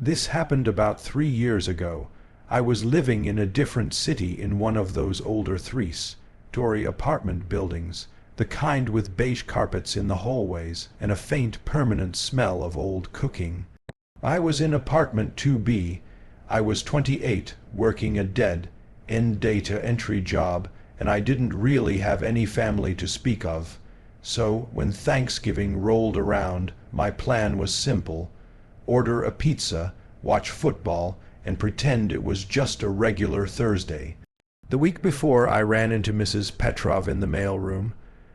This happened about 3 years ago. I was living in a different city in one of those older three-story apartment buildings, the kind with beige carpets in the hallways and a faint permanent smell of old cooking. I was in apartment 2B. I was 28, working a dead-end data entry job, and I didn't really have any family to speak of. So, when Thanksgiving rolled around, my plan was simple: order a pizza, watch football, and pretend it was just a regular Thursday. The week before, I ran into Mrs. Petrov in the mailroom.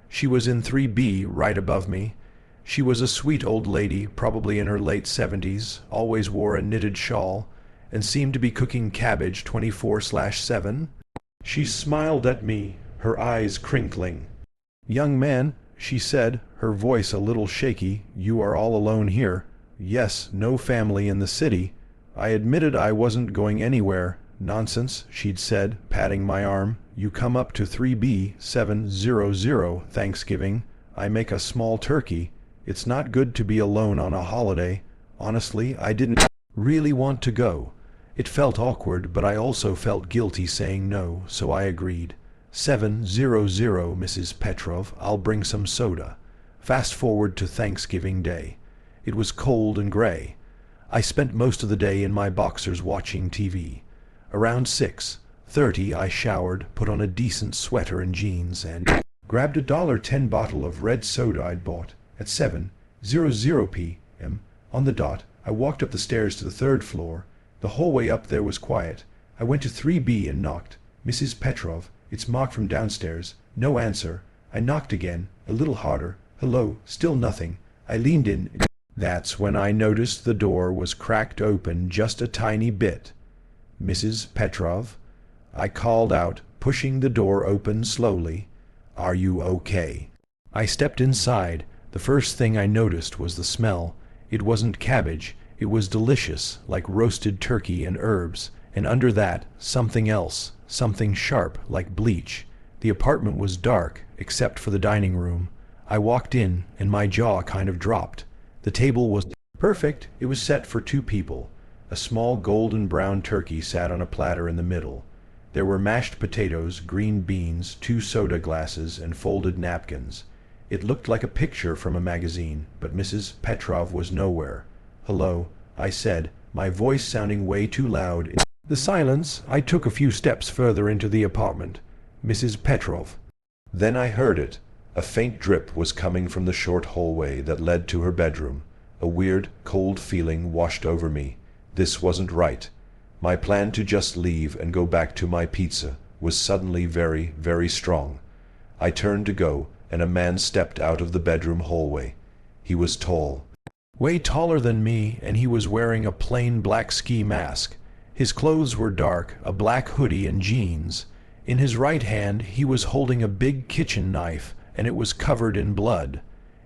She was in 3B, right above me. She was a sweet old lady, probably in her late 70s, always wore a knitted shawl, and seemed to be cooking cabbage 24/7. She smiled at me, her eyes crinkling. "Young man," she said, her voice a little shaky, "you are all alone here." "Yes, no family in the city." I admitted I wasn't going anywhere. "Nonsense," she'd said, patting my arm. "You come up to 3B 700 Thanksgiving. I make a small turkey. It's not good to be alone on a holiday." Honestly, I didn't really want to go. It felt awkward, but I also felt guilty saying no, so I agreed. 700, Mrs. Petrov. I'll bring some soda. Fast forward to Thanksgiving Day. It was cold and gray. I spent most of the day in my boxers watching TV. Around 6:30 I showered, put on a decent sweater and jeans, and grabbed a $1.10 bottle of red soda I'd bought. At 7:00 p.m. on the dot, I walked up the stairs to the third floor. The hallway up there was quiet. I went to 3B and knocked. "Mrs. Petrov, it's Mark from downstairs." No answer. I knocked again, a little harder. "Hello," still nothing. I leaned in. That's when I noticed the door was cracked open just a tiny bit. "Mrs. Petrov?" I called out, pushing the door open slowly. "Are you okay?" I stepped inside. The first thing I noticed was the smell. It wasn't cabbage. It was delicious, like roasted turkey and herbs, and under that, something else, something sharp, like bleach. The apartment was dark, except for the dining room. I walked in, and my jaw kind of dropped. The table was perfect. It was set for 2 people. A small golden brown turkey sat on a platter in the middle. There were mashed potatoes, green beans, 2 soda glasses, and folded napkins. It looked like a picture from a magazine, but Mrs. Petrov was nowhere. "Hello," I said, my voice sounding way too loud. In the silence, I took a few steps further into the apartment. "Mrs. Petrov." Then I heard it. A faint drip was coming from the short hallway that led to her bedroom. A weird, cold feeling washed over me. This wasn't right. My plan to just leave and go back to my pizza was suddenly very, very strong. I turned to go, and a man stepped out of the bedroom hallway. He was tall, way taller than me, and he was wearing a plain black ski mask. His clothes were dark, a black hoodie and jeans. In his right hand he was holding a big kitchen knife, and it was covered in blood.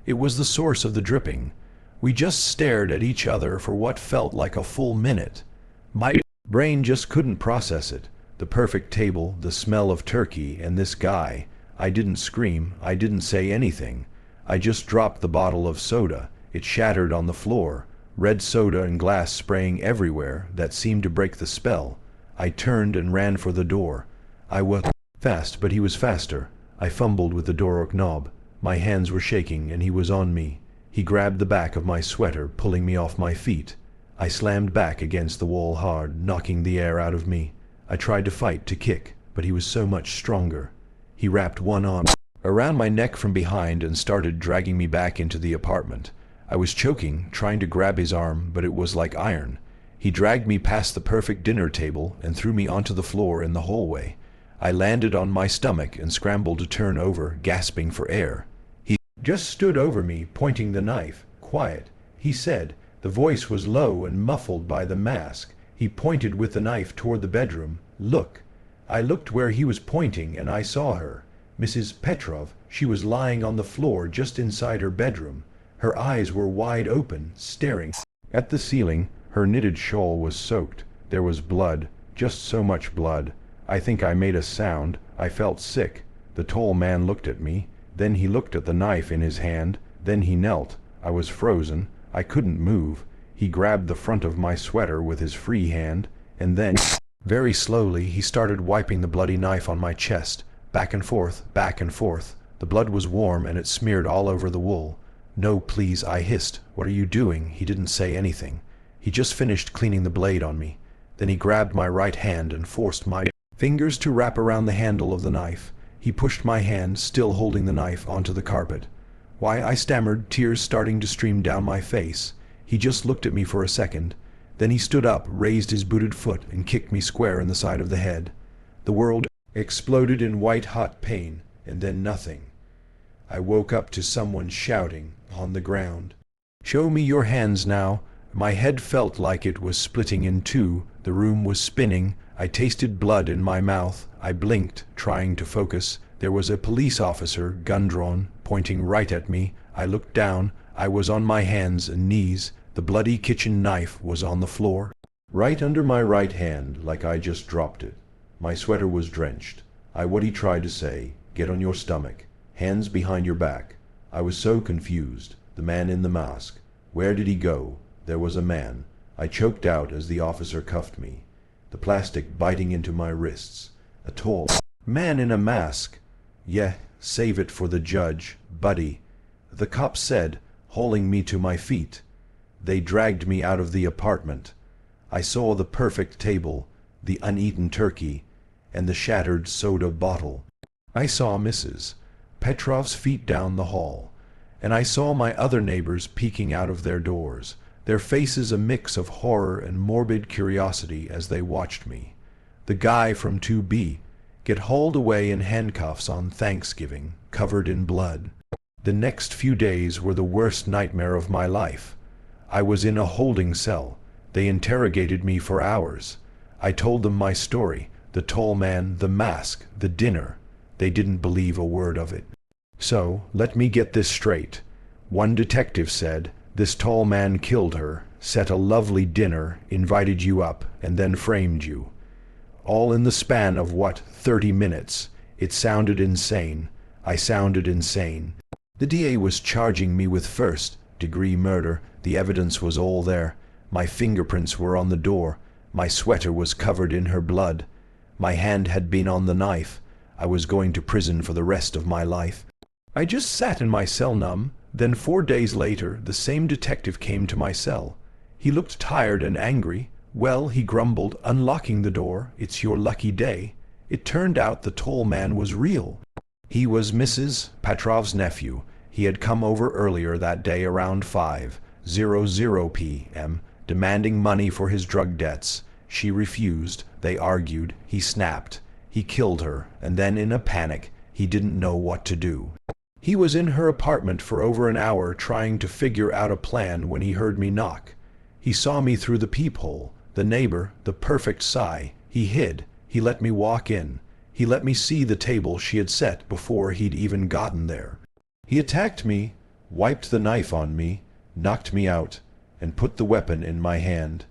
It was the source of the dripping. We just stared at each other for what felt like a full minute. My brain just couldn't process it. The perfect table, the smell of turkey, and this guy. I didn't scream. I didn't say anything. I just dropped the bottle of soda. It shattered on the floor. Red soda and glass spraying everywhere. That seemed to break the spell. I turned and ran for the door. I was fast, but he was faster. I fumbled with the door knob. My hands were shaking, and he was on me. He grabbed the back of my sweater, pulling me off my feet. I slammed back against the wall hard, knocking the air out of me. I tried to fight, to kick, but he was so much stronger. He wrapped one arm around my neck from behind and started dragging me back into the apartment. I was choking, trying to grab his arm, but it was like iron. He dragged me past the perfect dinner table and threw me onto the floor in the hallway. I landed on my stomach and scrambled to turn over, gasping for air. He just stood over me, pointing the knife. "Quiet," he said. The voice was low and muffled by the mask. He pointed with the knife toward the bedroom. "Look." I looked where he was pointing, and I saw her. Mrs. Petrov. She was lying on the floor just inside her bedroom. Her eyes were wide open, staring at the ceiling. Her knitted shawl was soaked. There was blood, just so much blood. I think I made a sound. I felt sick. The tall man looked at me. Then he looked at the knife in his hand. Then he knelt. I was frozen. I couldn't move. He He grabbed the front of my sweater with his free hand, and then, very slowly, he started wiping the bloody knife on my chest, back and forth, back and forth. The blood was warm and it smeared all over the wool. "No, please," I hissed. "What are you doing?" He didn't say anything. He just finished cleaning the blade on me. Then he grabbed my right hand and forced my fingers to wrap around the handle of the knife. He pushed my hand, still holding the knife, onto the carpet. "Why," I stammered, tears starting to stream down my face. He just looked at me for a second. Then he stood up, raised his booted foot, and kicked me square in the side of the head. The world exploded in white-hot pain, and then nothing. I woke up to someone shouting on the ground, "Show me your hands now." My head felt like it was splitting in two. The room was spinning. I tasted blood in my mouth. I blinked, trying to focus. There was a police officer, gun drawn, pointing right at me. I looked down. I was on my hands and knees. The bloody kitchen knife was on the floor, right under my right hand, like I just dropped it. My sweater was drenched. What he tried to say, "Get on your stomach. Hands behind your back." I was so confused. The man in the mask. Where did he go? There was a man. I choked out as the officer cuffed me, the plastic biting into my wrists. A tall man in a mask. "Yeah, save it for the judge, buddy," the cop said, hauling me to my feet. They dragged me out of the apartment. I saw the perfect table, the uneaten turkey, and the shattered soda bottle. I saw Mrs. Petrov's feet down the hall, and I saw my other neighbors peeking out of their doors, their faces a mix of horror and morbid curiosity as they watched me. The guy from 2B get hauled away in handcuffs on Thanksgiving, covered in blood. The next few days were the worst nightmare of my life. I was in a holding cell. They interrogated me for hours. I told them my story, the tall man, the mask, the dinner. They didn't believe a word of it. So, let me get this straight. One detective said, "This tall man killed her, set a lovely dinner, invited you up, and then framed you. All in the span of, 30 minutes. It sounded insane. I sounded insane. The DA was charging me with first-degree murder. The evidence was all there. My fingerprints were on the door. My sweater was covered in her blood. My hand had been on the knife. I was going to prison for the rest of my life." I just sat in my cell numb. Then 4 days later, the same detective came to my cell. He looked tired and angry. "Well," he grumbled, unlocking the door, "it's your lucky day." It turned out the tall man was real. He was Mrs. Petrov's nephew. He had come over earlier that day around 5:00 p.m., demanding money for his drug debts. She refused. They argued. He snapped. He killed her, and then in a panic, he didn't know what to do. He was in her apartment for over an hour trying to figure out a plan when he heard me knock. He saw me through the peephole, the neighbor, the perfect sigh. He hid. He let me walk in. He let me see the table she had set before he'd even gotten there. He attacked me, wiped the knife on me, knocked me out, and put the weapon in my hand.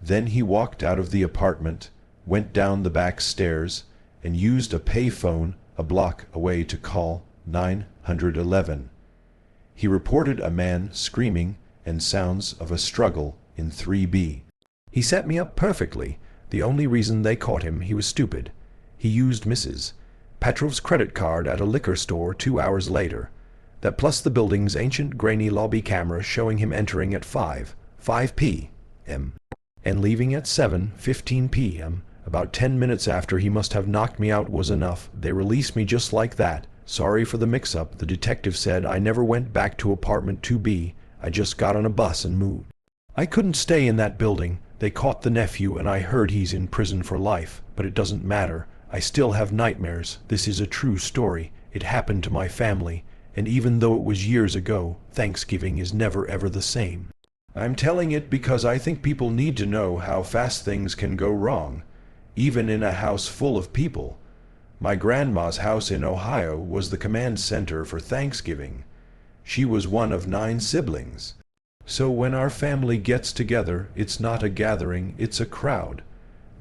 Then he walked out of the apartment, went down the back stairs, and used a pay phone a block away to call 911. He reported a man screaming and sounds of a struggle in 3B. He set me up perfectly. The only reason they caught him, he was stupid. He used Mrs. Petrov's credit card at a liquor store 2 hours later. That plus the building's ancient grainy lobby camera showing him entering at 5 p.m. and leaving at 7:15 p.m. About 10 minutes after he must have knocked me out was enough. They released me just like that. Sorry for the mix-up, the detective said. I never went back to apartment 2B. I just got on a bus and moved. I couldn't stay in that building. They caught the nephew and I heard he's in prison for life. But it doesn't matter. I still have nightmares. This is a true story. It happened to my family. And even though it was years ago, Thanksgiving is never ever the same. I'm telling it because I think people need to know how fast things can go wrong, even in a house full of people. My grandma's house in Ohio was the command center for Thanksgiving. She was one of 9 siblings. So when our family gets together, it's not a gathering, it's a crowd.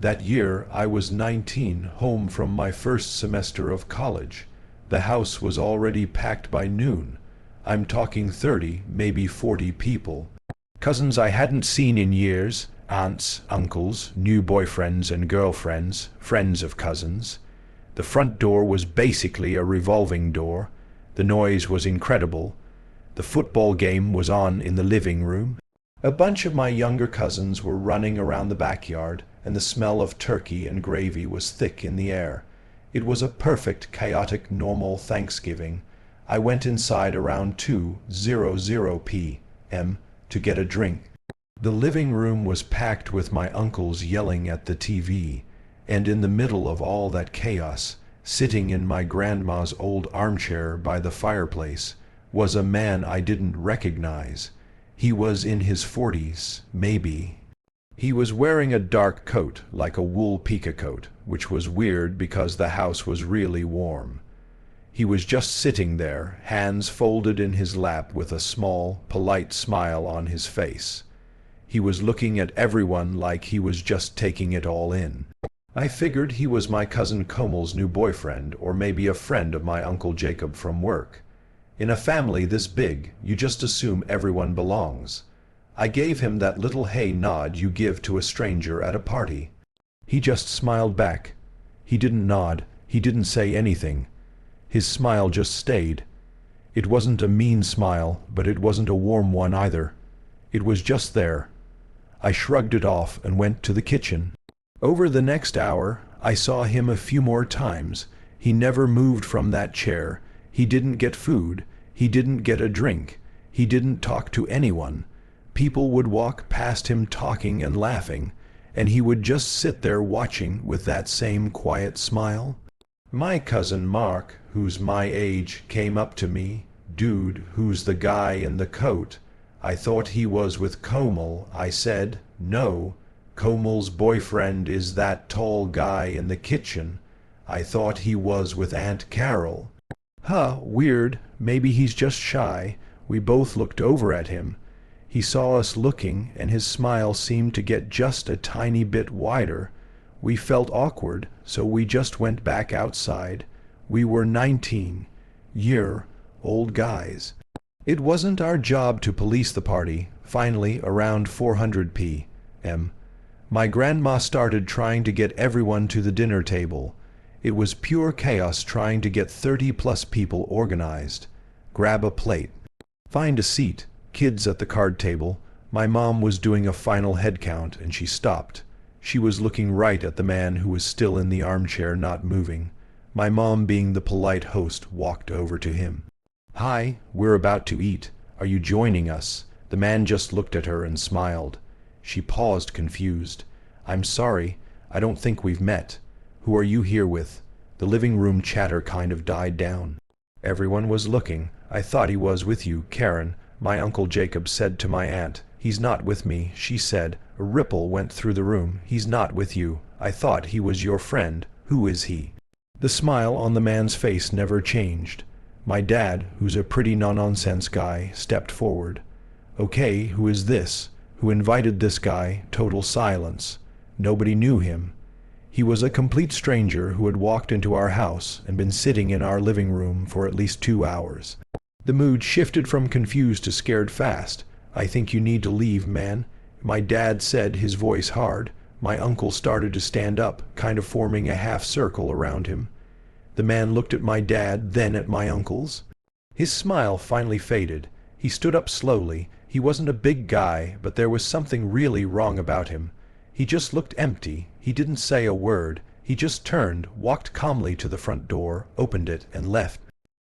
That year I was 19, home from my first semester of college. The house was already packed by noon. I'm talking 30, maybe 40 people. Cousins I hadn't seen in years, aunts, uncles, new boyfriends and girlfriends, friends of cousins. The front door was basically a revolving door. The noise was incredible. The football game was on in the living room. A bunch of my younger cousins were running around the backyard, and the smell of turkey and gravy was thick in the air. It was a perfect, chaotic, normal Thanksgiving. I went inside around 2:00 p.m. to get a drink. The living room was packed with my uncles yelling at the TV, and in the middle of all that chaos, sitting in my grandma's old armchair by the fireplace, was a man I didn't recognize. He was in his 40s, maybe. He was wearing a dark coat, like a wool pika coat, which was weird because the house was really warm. He was just sitting there, hands folded in his lap with a small, polite smile on his face. He was looking at everyone like he was just taking it all in. I figured he was my cousin Komel's new boyfriend, or maybe a friend of my Uncle Jacob from work. In a family this big, you just assume everyone belongs. I gave him that little hey nod you give to a stranger at a party. He just smiled back. He didn't nod, he didn't say anything. His smile just stayed. It wasn't a mean smile, but it wasn't a warm one either. It was just there. I shrugged it off and went to the kitchen. Over the next hour, I saw him a few more times. He never moved from that chair. He didn't get food. He didn't get a drink. He didn't talk to anyone. People would walk past him talking and laughing, and he would just sit there watching with that same quiet smile. My cousin Mark, who's my age, came up to me. Dude, who's the guy in the coat? I thought he was with Komel. I said, no. Komel's boyfriend is that tall guy in the kitchen. I thought he was with Aunt Carol. Huh, weird. Maybe he's just shy. We both looked over at him. He saw us looking, and his smile seemed to get just a tiny bit wider. We felt awkward, so we just went back outside. We were 19-year-old guys. It wasn't our job to police the party. Finally, around 400 p.m., my grandma started trying to get everyone to the dinner table. It was pure chaos trying to get 30+ people organized. Grab a plate. Find a seat. Kids at the card table. My mom was doing a final head count, and she stopped. She was looking right at the man who was still in the armchair, not moving. My mom, being the polite host, walked over to him. Hi, we're about to eat. Are you joining us? The man just looked at her and smiled. She paused, confused. I'm sorry, I don't think we've met. Who are you here with? The living room chatter kind of died down. Everyone was looking. I thought he was with you, Karen. My Uncle Jacob said to my aunt. He's not with me, she said. A ripple went through the room. He's not with you. I thought he was your friend. Who is he? The smile on the man's face never changed. My dad, who's a pretty no-nonsense guy, stepped forward. Okay, who is this? Who invited this guy? Total silence. Nobody knew him. He was a complete stranger who had walked into our house and been sitting in our living room for at least 2 hours. The mood shifted from confused to scared fast. I think you need to leave, man. My dad said, his voice hard. My uncle started to stand up, kind of forming a half circle around him. The man looked at my dad, then at my uncles. His smile finally faded. He stood up slowly. He wasn't a big guy, but there was something really wrong about him. He just looked empty. He didn't say a word. He just turned, walked calmly to the front door, opened it, and left.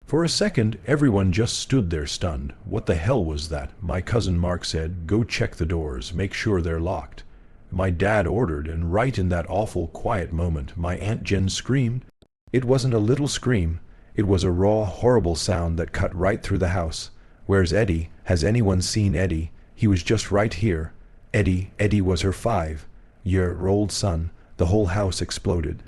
For a second, everyone just stood there stunned. What the hell was that? My cousin Mark said, go check the doors, make sure they're locked. My dad ordered, and right in that awful quiet moment, my Aunt Jen screamed. It wasn't a little scream. It was a raw, horrible sound that cut right through the house. Where's Eddie? Has anyone seen Eddie? He was just right here. Eddie was her 5-year-old son. The whole house exploded.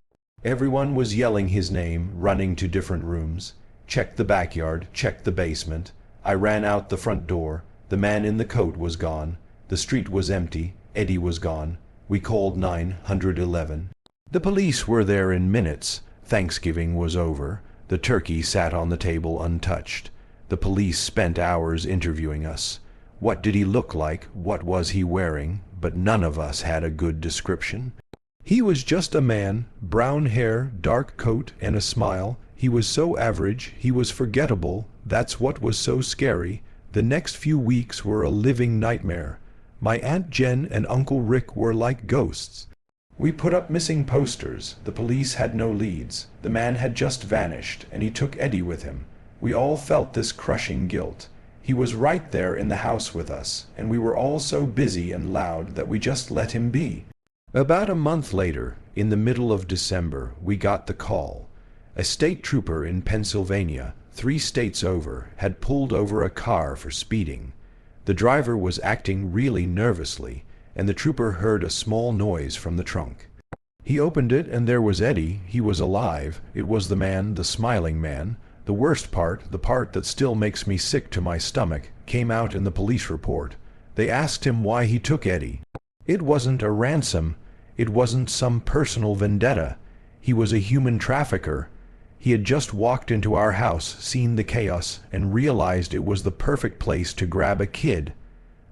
Everyone was yelling his name, running to different rooms. Check the backyard, check the basement. I ran out the front door. The man in the coat was gone. The street was empty. Eddie was gone. We called 911. The police were there in minutes. Thanksgiving was over. The turkey sat on the table untouched. The police spent hours interviewing us. What did he look like? What was he wearing? But none of us had a good description. He was just a man, brown hair, dark coat, and a smile. He was so average, he was forgettable. That's what was so scary. The next few weeks were a living nightmare. My Aunt Jen and Uncle Rick were like ghosts. We put up missing posters. The police had no leads. The man had just vanished, and he took Eddie with him. We all felt this crushing guilt. He was right there in the house with us, and we were all so busy and loud that we just let him be. About a month later, in the middle of December, we got the call. A state trooper in Pennsylvania, 3 states over, had pulled over a car for speeding. The driver was acting really nervously, and the trooper heard a small noise from the trunk. He opened it, and there was Eddie. He was alive. It was the man, the smiling man. The worst part, the part that still makes me sick to my stomach, came out in the police report. They asked him why he took Eddie. It wasn't a ransom. It wasn't some personal vendetta. He was a human trafficker. He had just walked into our house, seen the chaos, and realized it was the perfect place to grab a kid.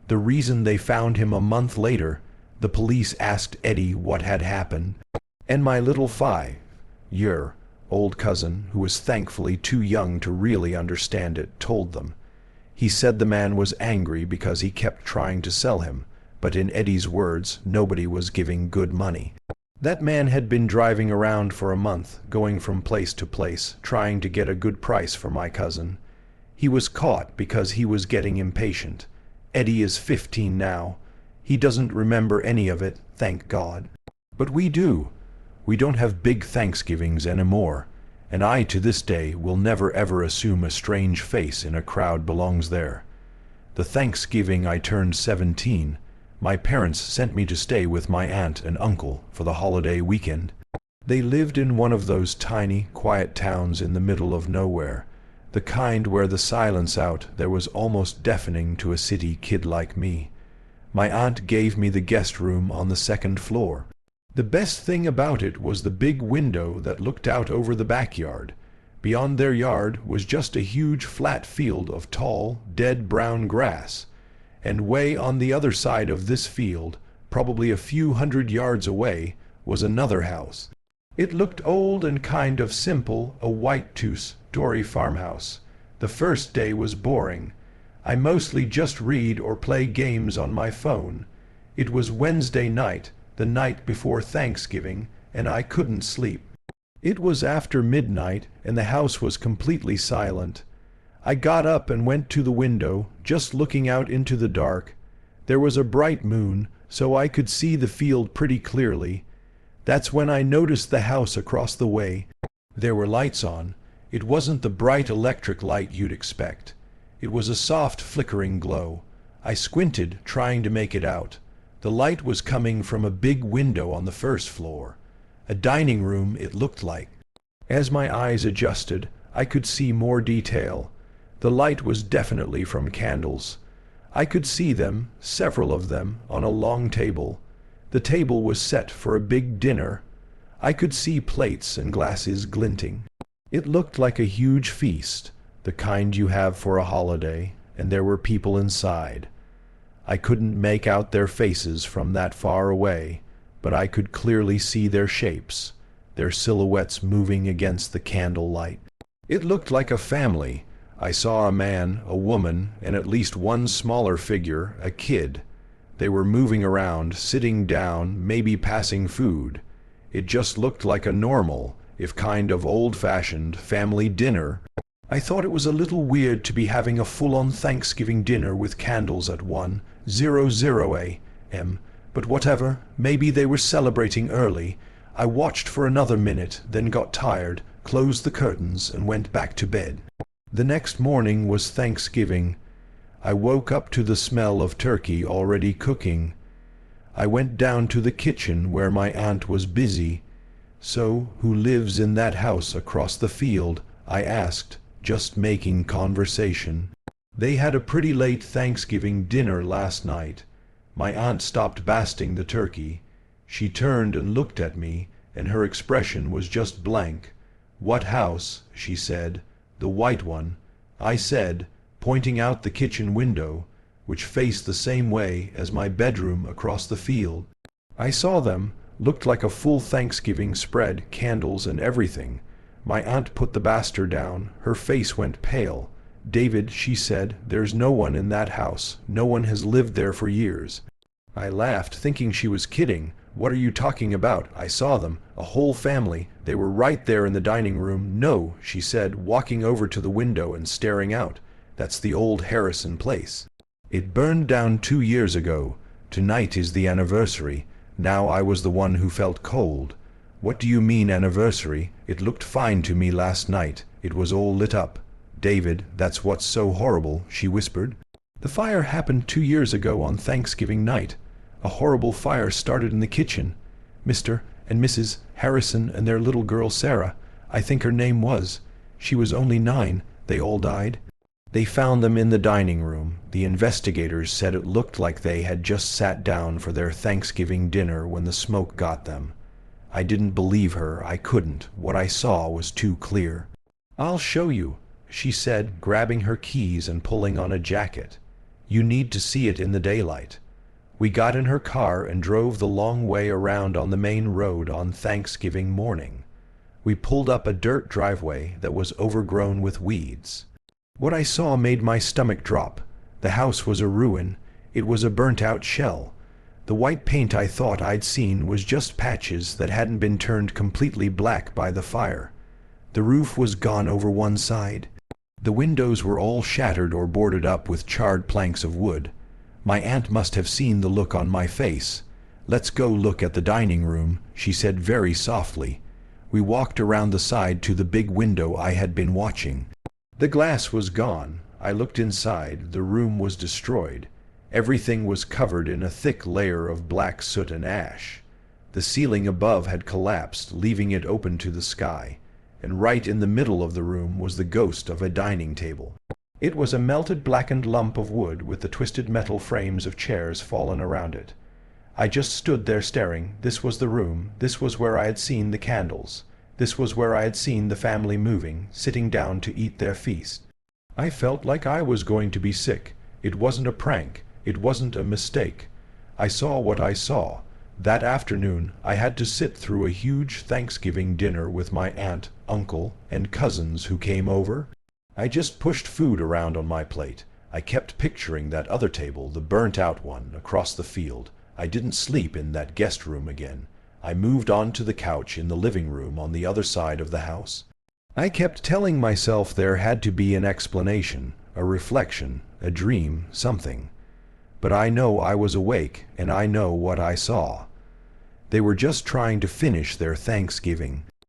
The reason they found him a month later, the police asked Eddie what had happened, and my little 5-year-old cousin, who was thankfully too young to really understand it, told them. He said the man was angry because he kept trying to sell him, but in Eddie's words, nobody was giving good money. That man had been driving around for a month, going from place to place, trying to get a good price for my cousin. He was caught because he was getting impatient. Eddie is 15 now. He doesn't remember any of it, thank God. But we do. We don't have big Thanksgivings anymore, and I to this day will never ever assume a strange face in a crowd belongs there. The Thanksgiving I turned 17, my parents sent me to stay with my aunt and uncle for the holiday weekend. They lived in one of those tiny, quiet towns in the middle of nowhere, the kind where the silence out there was almost deafening to a city kid like me. My aunt gave me the guest room on the 2nd floor. The best thing about it was the big window that looked out over the backyard. Beyond their yard was just a huge flat field of tall, dead brown grass. And way on the other side of this field, probably a few 100 yards away, was another house. It looked old and kind of simple, a white two-story farmhouse. The first day was boring. I mostly just read or play games on my phone. It was Wednesday night, the night before Thanksgiving, and I couldn't sleep. It was after midnight, and the house was completely silent. I got up and went to the window, just looking out into the dark. There was a bright moon, so I could see the field pretty clearly. That's when I noticed the house across the way. There were lights on. It wasn't the bright electric light you'd expect. It was a soft flickering glow. I squinted, trying to make it out. The light was coming from a big window on the 1st floor. A dining room, it looked like. As my eyes adjusted, I could see more detail. The light was definitely from candles. I could see them, several of them, on a long table. The table was set for a big dinner. I could see plates and glasses glinting. It looked like a huge feast, the kind you have for a holiday, and there were people inside. I couldn't make out their faces from that far away, but I could clearly see their shapes, their silhouettes moving against the candle light. It looked like a family. I saw a man, a woman, and at least one smaller figure, a kid. They were moving around, sitting down, maybe passing food. It just looked like a normal, if kind of old-fashioned, family dinner. I thought it was a little weird to be having a full-on Thanksgiving dinner with candles at 1:00 a.m., but whatever, maybe they were celebrating early. I watched for another minute, then got tired, closed the curtains, and went back to bed. The next morning was Thanksgiving. I woke up to the smell of turkey already cooking. I went down to the kitchen where my aunt was busy. "So, who lives in that house across the field?" I asked, just making conversation. They had a pretty late Thanksgiving dinner last night. My aunt stopped basting the turkey. She turned and looked at me, and her expression was just blank. "What house?" she said. "The white one," I said, pointing out the kitchen window. which faced the same way as my bedroom across the field. I saw them, looked like a full Thanksgiving spread, candles and everything. My aunt put the bastard down, her face went pale. "David," she said, "there's no one in that house. No one has lived there for years." I laughed, thinking she was kidding. "What are you talking about? I saw them, a whole family. They were right there in the dining room." "No," she said, walking over to the window and staring out. "That's the old Harrison place. It burned down 2 years ago. Tonight is the anniversary. Now I was the one who felt cold." "What do you mean anniversary? It looked fine to me last night. It was all lit up." "David, that's what's so horrible," she whispered. "The fire happened 2 years ago on Thanksgiving night. A horrible fire started in the kitchen. Mr. and Mrs. Harrison and their little girl Sarah, I think her name was. She was only 9. They all died. They found them in the dining room. The investigators said it looked like they had just sat down for their Thanksgiving dinner when the smoke got them. I didn't believe her. I couldn't. What I saw was too clear." "I'll show you," she said, grabbing her keys and pulling on a jacket. "You need to see it in the daylight." We got in her car and drove the long way around on the main road on Thanksgiving morning. We pulled up a dirt driveway that was overgrown with weeds. What I saw made my stomach drop. The house was a ruin. It was a burnt-out shell. The white paint I thought I'd seen was just patches that hadn't been turned completely black by the fire. The roof was gone over one side. The windows were all shattered or boarded up with charred planks of wood. My aunt must have seen the look on my face. "Let's go look at the dining room," she said very softly. We walked around the side to the big window I had been watching. The glass was gone. I looked inside. The room was destroyed. Everything was covered in a thick layer of black soot and ash. The ceiling above had collapsed, leaving it open to the sky, and right in the middle of the room was the ghost of a dining table. It was a melted blackened lump of wood with the twisted metal frames of chairs fallen around it. I just stood there staring. This was the room. This was where I had seen the candles. This was where I had seen the family moving, sitting down to eat their feast. I felt like I was going to be sick. It wasn't a prank. It wasn't a mistake. I saw what I saw. That afternoon I had to sit through a huge Thanksgiving dinner with my aunt, uncle, and cousins who came over. I just pushed food around on my plate. I kept picturing that other table, the burnt-out one, across the field. I didn't sleep in that guest room again. I moved on to the couch in the living room on the other side of the house. I kept telling myself there had to be an explanation, a reflection, a dream, something. But I know I was awake, and I know what I saw. They were just trying to finish their Thanksgiving.